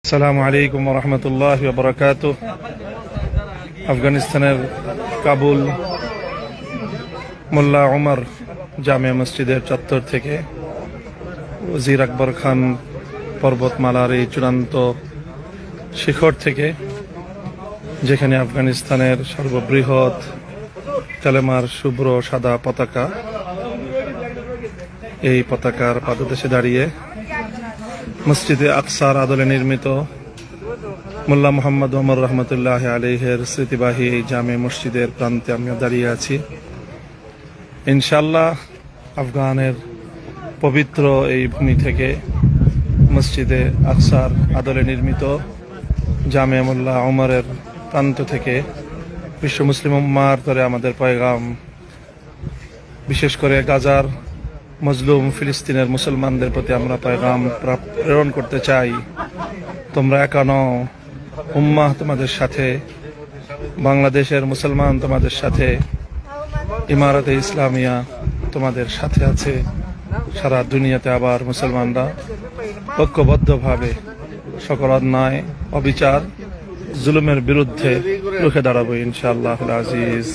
আসসালামু আলাইকুম ওয়া রাহমাতুল্লাহি ওয়া বারাকাতুহু। আফগানিস্তানের কাবুল মোল্লা ওমর জামিয়া মসজিদের চত্বর থেকে ওজির আকবর খান পর্বতমালার এই চূড়ান্ত শিখর থেকে, যেখানে আফগানিস্তানের সর্ববৃহৎ তেলেমার শুভ্র সাদা পতাকা, এই পতাকার পাদদেশে দাঁড়িয়ে মসজিদে আকসার আদলে নির্মিত মোল্লা মোহাম্মদ ওমর রহমতুল্লাহ আলাইহির স্মৃতিবাহী এই জামে মসজিদের প্রান্তে আমি দাঁড়িয়ে আছি। ইনশাআল্লাহ আফগানের পবিত্র এই ভূমি থেকে মসজিদে আকসার আদলে নির্মিত জামে মোল্লা ওমরের প্রান্ত থেকে বিশ্ব মুসলিম উম্মাহর তরে আমাদের পয়গাম, বিশেষ করে গাজার মজলুম ফিলিস্তিনের মুসলমানদের প্রতি আমরা পয়গাম প্রেরণ করতে চাই। তোমরা একা নও, উম্মাহ তোমাদের সাথে, বাংলাদেশের মুসলমান তোমাদের সাথে, ইমারতে ইসলামিয়া তোমাদের সাথে আছে। সারা দুনিয়াতে আবার মুসলমানরা ঐক্যবদ্ধভাবে সকল অন্যায়, অবিচার, জুলুমের বিরুদ্ধে রুখে দাঁড়াবো ইনশাআল্লাহ আজিজ।